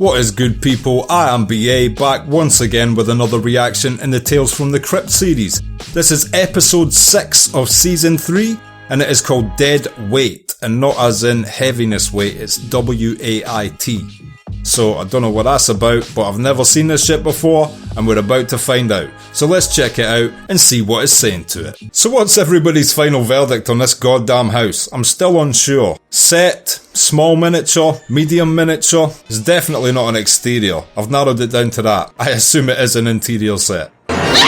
What is good, people? I am BA, back once again with another reaction in the Tales from the Crypt series. This is episode 6 of season 3, and it is called Dead Weight, and not as in heaviness weight, it's W-A-I-T. So I don't know what that's about, but I've never seen this shit before, and we're about to find out. So let's check it out and see what it's saying to it. So what's everybody's final verdict on this goddamn house? I'm still unsure. Set, small miniature, medium miniature. It's definitely not an exterior. I've narrowed it down to that. I assume it is an interior set. Tales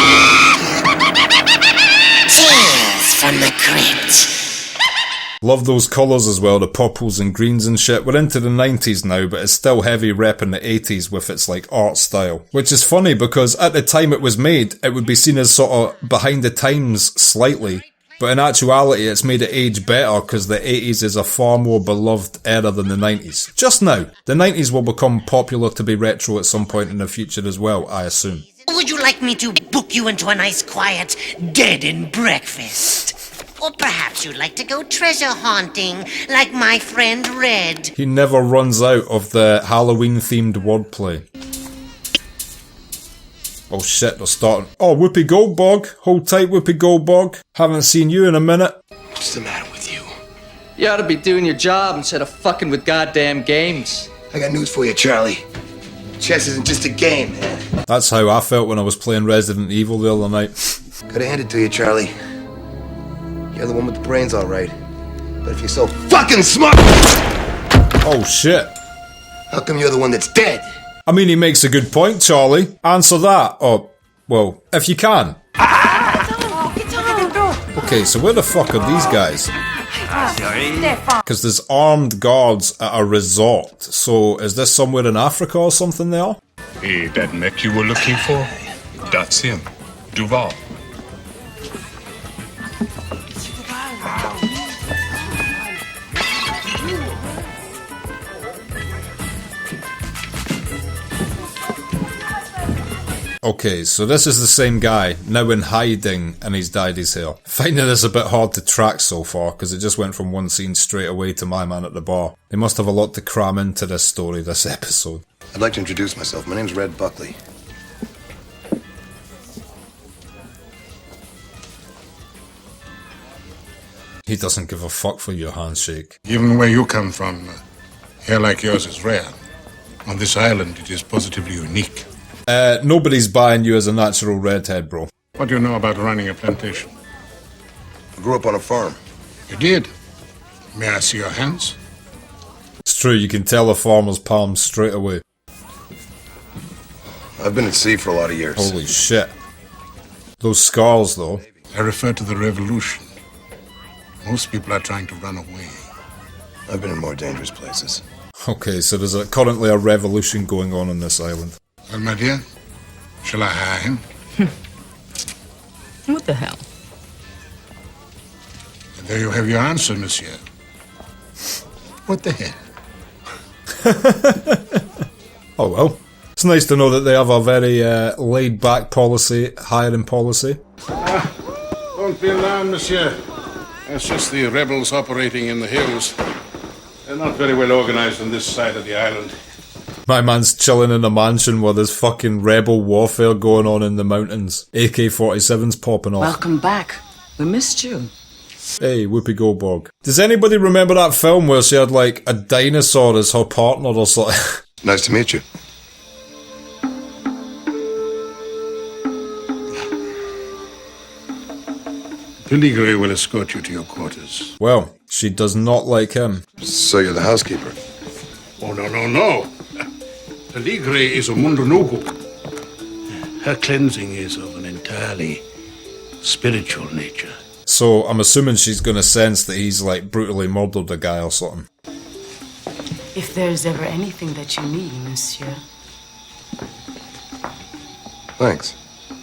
from the Crypt. Love those colours as well, the purples and greens and shit. We're into the 90s now, but it's still heavy rep in the 80s with its like art style. Which is funny because at the time it was made, it would be seen as sort of behind the times slightly. But in actuality, it's made it age better because the 80s is a far more beloved era than the 90s. Just now. The 90s will become popular to be retro at some point in the future as well, I assume. Would you like me to book you into a nice quiet dead and breakfast? Or perhaps you'd like to go treasure haunting, like my friend Red. He never runs out of the Halloween-themed wordplay. Oh shit, they're starting. Oh, Whoopi Goldberg. Hold tight, Whoopi Goldberg. Haven't seen you in a minute. What's the matter with you? You ought to be doing your job instead of fucking with goddamn games. I got news for you, Charlie. Chess isn't just a game, man. That's how I felt when I was playing Resident Evil the other night. Gotta hand it to you, Charlie. You're the one with the brains, all right. But if you're so fucking smart, Oh shit. how come you're the one that's dead? I mean, he makes a good point, Charlie. Answer that. Oh, well, if you can. Okay, so where the fuck are these guys? Because there's armed guards at a resort. So is this somewhere in Africa or something there? Hey, that mech you were looking for? That's him. Duval. Okay, so this is the same guy, now in hiding, and he's dyed his hair. Finding this a bit hard to track so far, because it just went from one scene straight away to my man at the bar. They must have a lot to cram into this story, this episode. I'd like to introduce myself. My name's Red Buckley. He doesn't give a fuck for your handshake. Given where you come from, hair like yours is rare. On this island, it is positively unique. Nobody's buying you as a natural redhead, bro. What do you know about running a plantation? I grew up on a farm. You did? May I see your hands? It's true, you can tell a farmer's palms straight away. I've been at sea for a lot of years. Holy shit. Those scars, though. I refer to the revolution. Most people are trying to run away. I've been in more dangerous places. Okay, so there's currently a revolution going on this island. Well, my dear, shall I hire him? What the hell? And there you have your answer, monsieur. What the hell? Oh well. It's nice to know that they have a very laid-back policy, hiring policy. Don't be alarmed, monsieur. That's just the rebels operating in the hills. They're not very well organized on this side of the island. My man's chilling in a mansion where there's fucking rebel warfare going on in the mountains. AK-47s popping off. Welcome back. We missed you. Hey, Whoopi Goldberg. Does anybody remember that film where she had like a dinosaur as her partner or something? Nice to meet you. Peligre will escort you to your quarters. Well, she does not like him. So you're the housekeeper. Oh, no. Peligre is a mundo nugu. Her cleansing is of an entirely spiritual nature. So I'm assuming she's gonna sense that he's like brutally murdered a guy or something. If there's ever anything that you need, monsieur. Thanks.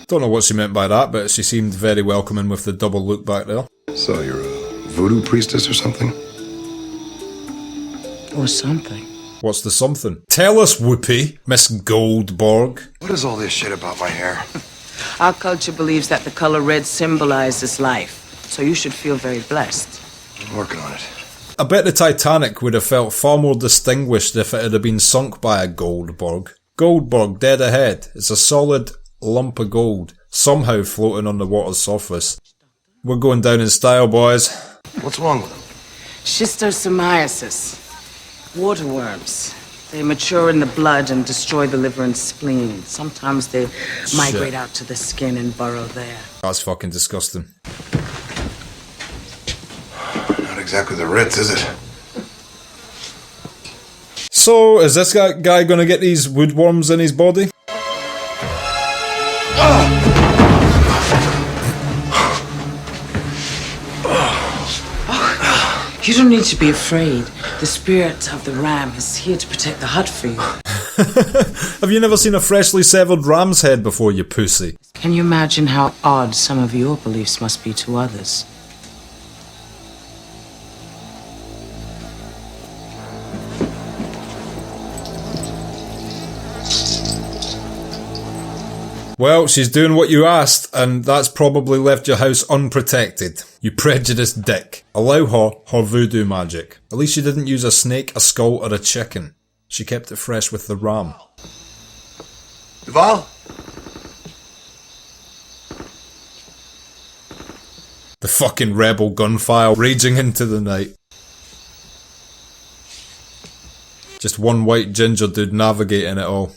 Don't know what she meant by that, but she seemed very welcoming with the double look back there. So you're a voodoo priestess or something? Or something. What's the something? Tell us, Whoopi, Miss Goldberg. What is all this shit about my hair? Our culture believes that the color red symbolizes life, so you should feel very blessed. I'm working on it. I bet the Titanic would have felt far more distinguished if it had been sunk by a Goldberg. Goldberg, dead ahead. It's a solid lump of gold, somehow floating on the water's surface. We're going down in style, boys. What's wrong with him? Schistosomiasis. Waterworms. They mature in the blood and destroy the liver and spleen. Sometimes they migrate out to the skin and burrow there. That's fucking disgusting. Not exactly the Ritz, is it? So, is this guy gonna get these woodworms in his body? You don't need to be afraid. The spirit of the ram is here to protect the hut for you. Have you never seen a freshly severed ram's head before, you pussy? Can you imagine how odd some of your beliefs must be to others? Well, she's doing what you asked, and that's probably left your house unprotected. You prejudiced dick. Allow her voodoo magic. At least she didn't use a snake, a skull, or a chicken. She kept it fresh with the ram. Duval? The fucking rebel gunfire raging into the night. Just one white ginger dude navigating it all.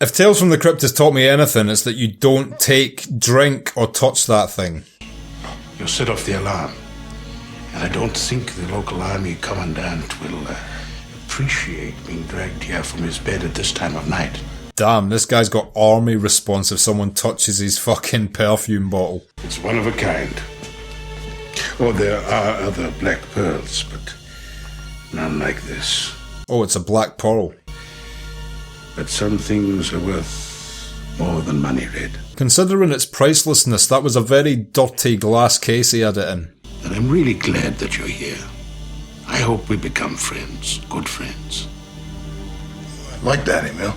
If Tales from the Crypt has taught me anything, it's that you don't take, drink, or touch that thing. You set off the alarm. And I don't think the local army commandant will appreciate being dragged here from his bed at this time of night. Damn, this guy's got army response if someone touches his fucking perfume bottle. It's one of a kind. Oh, there are other black pearls, but none like this. Oh, it's a black pearl. But some things are worth more than money, Red. Considering its pricelessness, that was a very dirty glass case he had it in. And I'm really glad that you're here. I hope we become friends, good friends. Like that, Emil.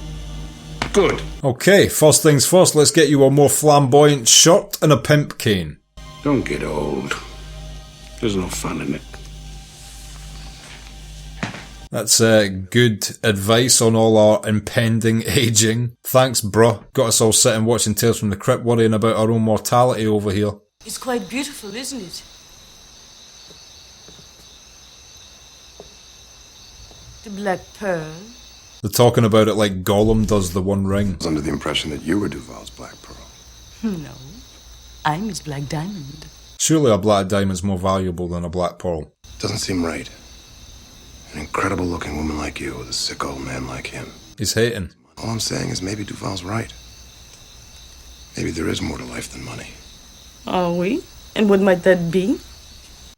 Good. Okay, first things first, let's get you a more flamboyant shirt and a pimp cane. Don't get old. There's no fun in it. That's good advice on all our impending aging. Thanks, bruh. Got us all sitting watching Tales from the Crypt, worrying about our own mortality over here. It's quite beautiful, isn't it? The black pearl. They're talking about it like Gollum does the One Ring. I was under the impression that you were Duval's Black Pearl. No, I'm his black diamond. Surely a black diamond's more valuable than a black pearl. Doesn't seem right. An incredible looking woman like you with a sick old man like him. He's hating. All I'm saying is maybe Duval's right. Maybe there is more to life than money. Are we? And what might that be?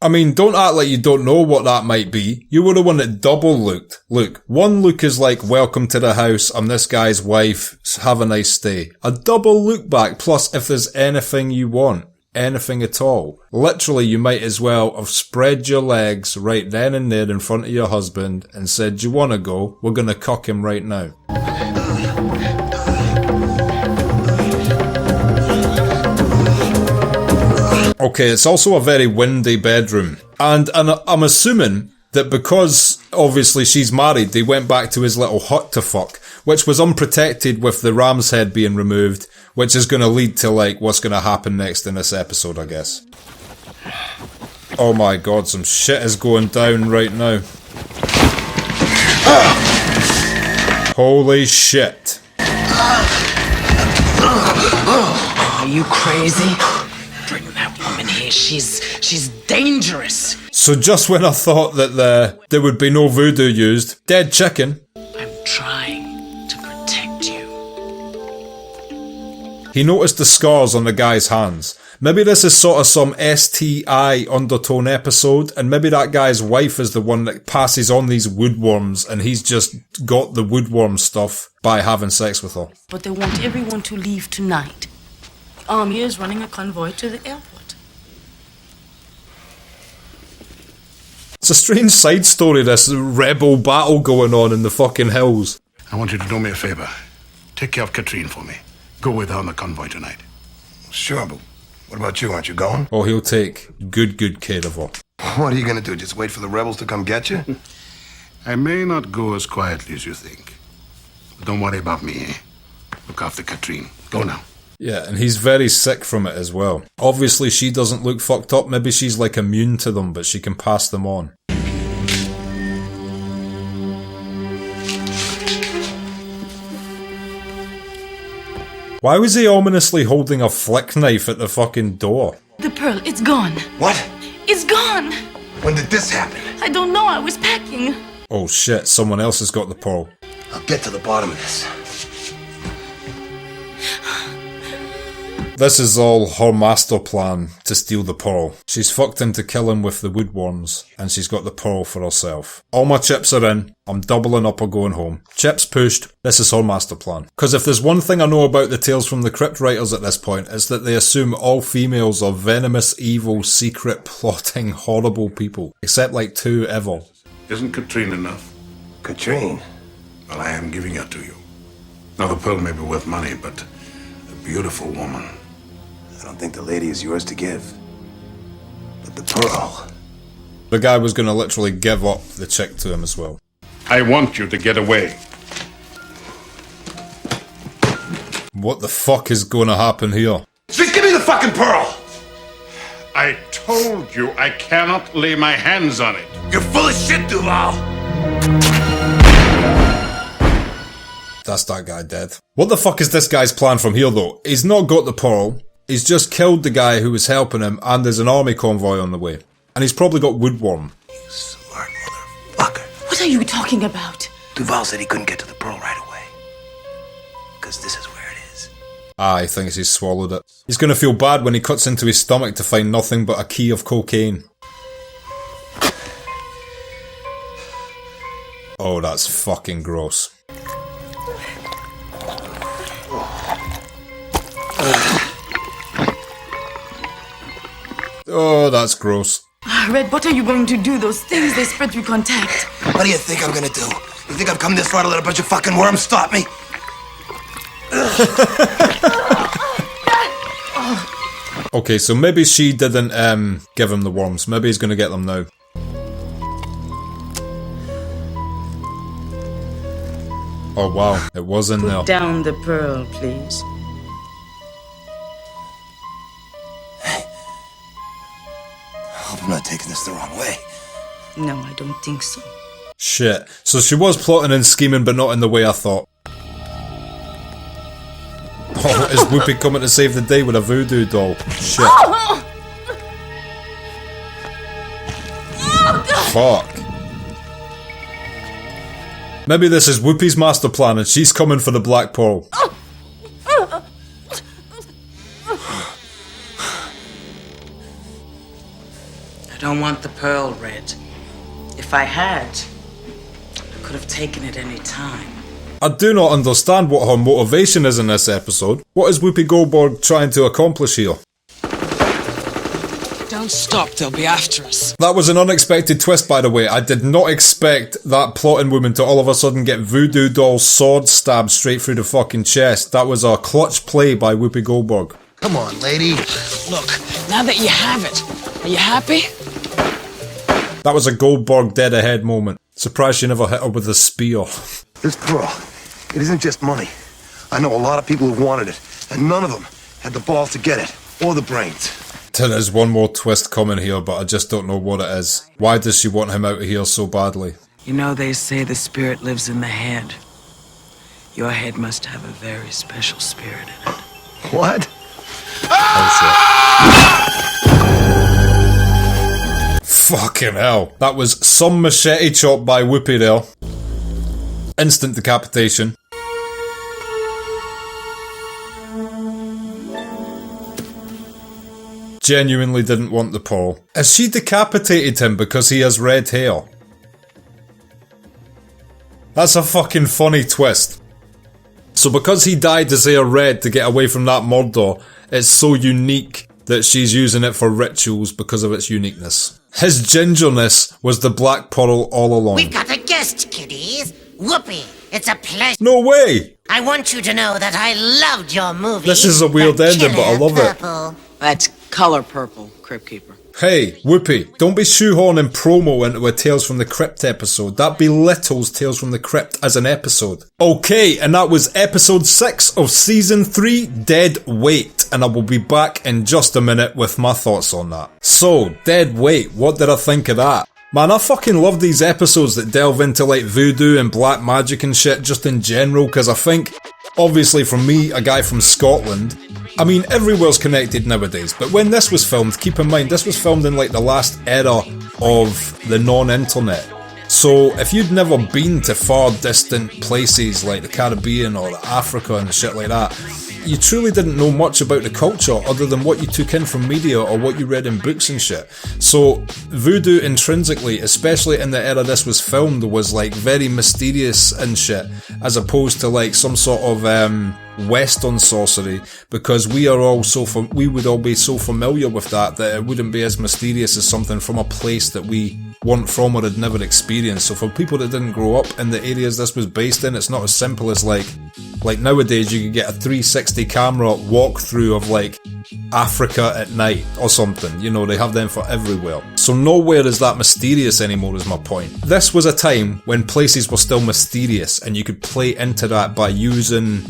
I mean, don't act like you don't know what that might be. You were the one that double looked. Look, one look is like, welcome to the house, I'm this guy's wife, have a nice stay. A double look back, plus if there's anything you want, anything at all. Literally, you might as well have spread your legs right then and there in front of your husband and said, do you want to go? We're going to cock him right now. Okay, it's also a very windy bedroom. And I'm assuming that because, obviously, she's married, they went back to his little hut to fuck, which was unprotected with the ram's head being removed, which is going to lead to, like, what's going to happen next in this episode, I guess. Oh my god, some shit is going down right now. Holy shit. Are you crazy? Bring that woman here. She's dangerous. So just when I thought that there would be no voodoo used, dead chicken. I'm trying to protect you. He noticed the scars on the guy's hands. Maybe this is sort of some STI undertone episode, and maybe that guy's wife is the one that passes on these woodworms, and he's just got the woodworm stuff by having sex with her. But they want everyone to leave tonight. The army is running a convoy to the airport. It's a strange side story, this rebel battle going on in the fucking hills. I want you to do me a favor. Take care of Katrine for me. go with her on the convoy tonight. Sure, but what about you? Aren't you going? Oh, he'll take good care of her. What are you gonna do? Just wait for the rebels to come get you? I may not go as quietly as you think. But don't worry about me, eh? Look after Katrine. Go now. Yeah, and he's very sick from it as well. Obviously, she doesn't look fucked up. Maybe she's like immune to them, but she can pass them on. Why was he ominously holding a flick knife at the fucking door? The pearl, it's gone. What? It's gone! When did this happen? I don't know, I was packing. Oh shit, someone else has got the pearl. I'll get to the bottom of this. This is all her master plan to steal the pearl. She's fucked him to kill him with the woodworms, and she's got the pearl for herself. All my chips are in. I'm doubling up or going home. Chips pushed. This is her master plan. Because if there's one thing I know about the Tales from the Crypt writers at this point, it's that they assume all females are venomous, evil, secret, plotting, horrible people. Except like 2 ever. Isn't Katrine enough? Katrine? Well, I am giving her to you. Now, the pearl may be worth money, but a beautiful woman. I don't think the lady is yours to give. But the pearl... The guy was going to literally give up the chick to him as well. I want you to get away. What the fuck is going to happen here? Just give me the fucking pearl! I told you I cannot lay my hands on it. You're full of shit, Duval! That's that guy dead. What the fuck is this guy's plan from here though? He's not got the pearl. He's just killed the guy who was helping him, and there's an army convoy on the way. And he's probably got woodworm. You smart motherfucker. What are you talking about? Duval said he couldn't get to the pearl right away. Because this is where it is. Ah, he thinks he's swallowed it. He's gonna feel bad when he cuts into his stomach to find nothing but a key of cocaine. Oh, that's fucking gross. Oh, that's gross. Red, what are you going to do? Those things, they spread through contact. What do you think I'm gonna do? You think I've come this far to let a bunch of fucking worms stop me? Okay, so maybe she didn't give him the worms. Maybe he's gonna get them now. Oh wow, it was in there. Put down the pearl, please. I hope I'm not taking this the wrong way. No, I don't think so. Shit. So she was plotting and scheming, but not in the way I thought. Oh, is Whoopi coming to save the day with a voodoo doll? Shit. Fuck. Maybe this is Whoopi's master plan and she's coming for the Black Pearl. I don't want the pearl, Red. If I had, I could have taken it any time. I do not understand what her motivation is in this episode. What is Whoopi Goldberg trying to accomplish here? Don't stop, they'll be after us. That was an unexpected twist, by the way. I did not expect that plotting woman to all of a sudden get voodoo doll sword stabbed straight through the fucking chest. That was a clutch play by Whoopi Goldberg. Come on, lady. Look, now that you have it, are you happy? That was a Goldberg dead ahead moment. Surprised she never hit her with a spear. This pearl, it isn't just money. I know a lot of people who wanted it, and none of them had the balls to get it, or the brains. There is one more twist coming here, but I just don't know what it is. Why does she want him out of here so badly? You know, they say the spirit lives in the head. Your head must have a very special spirit in it. What? Oh shit. Fucking hell. That was some machete chop by Whoopi there. Instant decapitation. Genuinely didn't want the pearl. Has she decapitated him because he has red hair? That's a fucking funny twist. So because he dyed his hair red to get away from that murder, it's so unique that she's using it for rituals because of its uniqueness. His gingerness was the Black Pearl all along. We've got a guest, kiddies. Whoopi, it's a pleasure. No way! I want you to know that I loved your movie. This is a weird The ending, but I Killer love it. Purple. That's color purple, Crypt Keeper. Hey, Whoopi, don't be shoehorning promo into a Tales from the Crypt episode. That belittles Tales from the Crypt as an episode. Okay, and that was episode 6 of season 3, Dead Weight, and I will be back in just a minute with my thoughts on that. So, Dead Weight, what did I think of that? Man, I fucking love these episodes that delve into like voodoo and black magic and shit just in general, because I think, obviously for me, a guy from Scotland, I mean, everywhere's connected nowadays, but when this was filmed, keep in mind, this was filmed in like the last era of the non-internet. So if you'd never been to far distant places like the Caribbean or Africa and shit like that, you truly didn't know much about the culture other than what you took in from media or what you read in books and shit. So voodoo intrinsically, especially in the era this was filmed, was like very mysterious and shit, as opposed to like some sort of Western sorcery, because we would all be so familiar with that it wouldn't be as mysterious as something from a place that we weren't from or had never experienced. So for people that didn't grow up in the areas this was based in, it's not as simple as like nowadays you could get a 360 camera walkthrough of like Africa at night or something. You know, they have them for everywhere. So nowhere is that mysterious anymore is my point. This was a time when places were still mysterious and you could play into that by using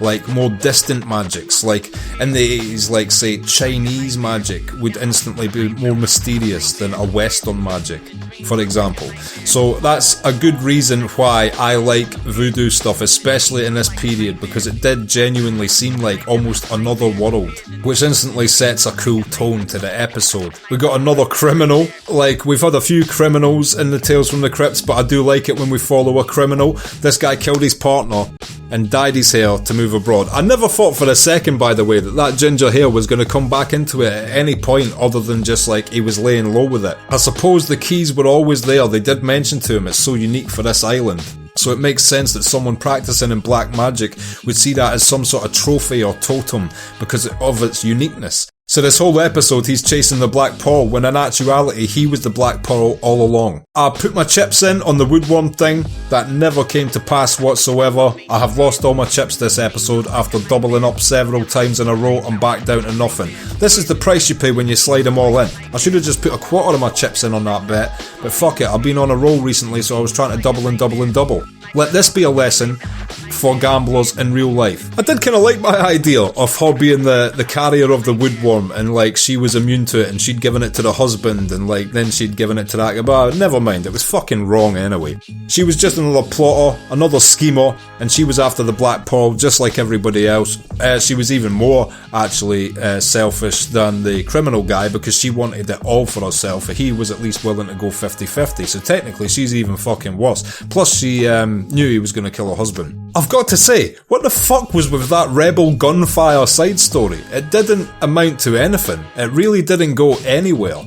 like more distant magics. Like in the 80s, like say Chinese magic would instantly be more mysterious than a Western magic, for example. So that's a good reason why I like voodoo stuff, especially in this period, because it did genuinely seem like almost another world, which instantly sets a cool tone to the episode. We got another criminal. Like, we've had a few criminals in the Tales from the Crypts, but I do like it when we follow a criminal. This guy killed his partner and dyed his hair to move abroad. I never thought for a second, by the way, that ginger hair was going to come back into it at any point other than just like he was laying low with it. I suppose the keys were always there. They did mention to him it's so unique for this island. So it makes sense that someone practicing in black magic would see that as some sort of trophy or totem because of its uniqueness. So this whole episode he's chasing the Black Pearl when in actuality he was the Black Pearl all along. I put my chips in on the woodworm thing. That never came to pass whatsoever. I have lost all my chips this episode after doubling up several times in a row and back down to nothing. This is the price you pay when you slide them all in. I should have just put a quarter of my chips in on that bet, but fuck it, I've been on a roll recently so I was trying to double and double and double. Let this be a lesson for gamblers in real life. I did kind of like my idea of her being the carrier of the woodworm and like she was immune to it and she'd given it to the husband and like then she'd given it to that guy, but never mind, it was fucking wrong anyway. She was just another plotter, another schemer, and she was after the Black Pearl just like everybody else. She was even more actually selfish than the criminal guy because she wanted it all for herself. He was at least willing to go 50-50, so technically she's even fucking worse. Plus she knew he was going to kill her husband. I've got to say, what the fuck was with that rebel gunfire side story? It didn't amount to anything. It really didn't go anywhere.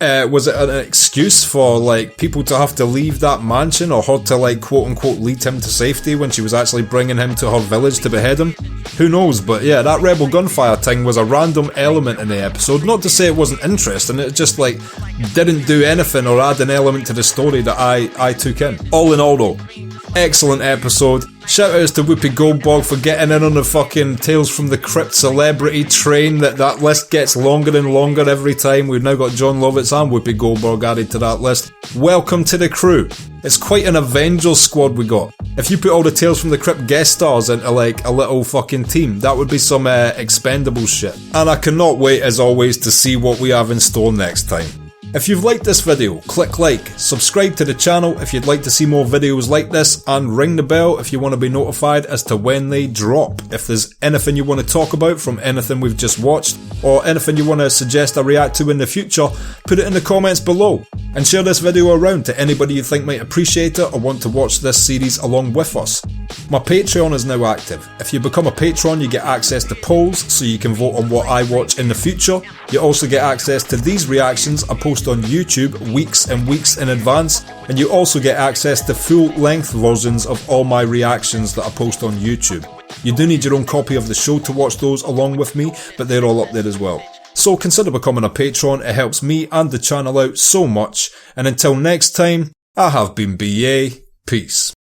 Was it an excuse for like people to have to leave that mansion or her to like quote unquote lead him to safety when she was actually bringing him to her village to behead him? Who knows, but yeah, that rebel gunfire thing was a random element in the episode. Not to say it wasn't interesting, it just like didn't do anything or add an element to the story that I took in. All in all though, excellent episode. Shout outs to Whoopi Goldberg for getting in on the fucking Tales from the Crypt celebrity train. That list gets longer and longer every time. We've now got John Lovitz and Whoopi Goldberg added to that list. Welcome to the crew. It's quite an Avengers squad we got. If you put all the Tales from the Crypt guest stars into like a little fucking team, that would be some expendable shit. And I cannot wait as always to see what we have in store next time. If you've liked this video, click like, subscribe to the channel if you'd like to see more videos like this, and ring the bell if you want to be notified as to when they drop. If there's anything you want to talk about from anything we've just watched, or anything you want to suggest I react to in the future, put it in the comments below. And share this video around to anybody you think might appreciate it or want to watch this series along with us. My Patreon is now active. If you become a patron, you get access to polls so you can vote on what I watch in the future. You also get access to these reactions I post on YouTube weeks and weeks in advance, and you also get access to full-length versions of all my reactions that I post on YouTube. You do need your own copy of the show to watch those along with me, but they're all up there as well. So consider becoming a patron, it helps me and the channel out so much, and until next time, I have been BA, peace.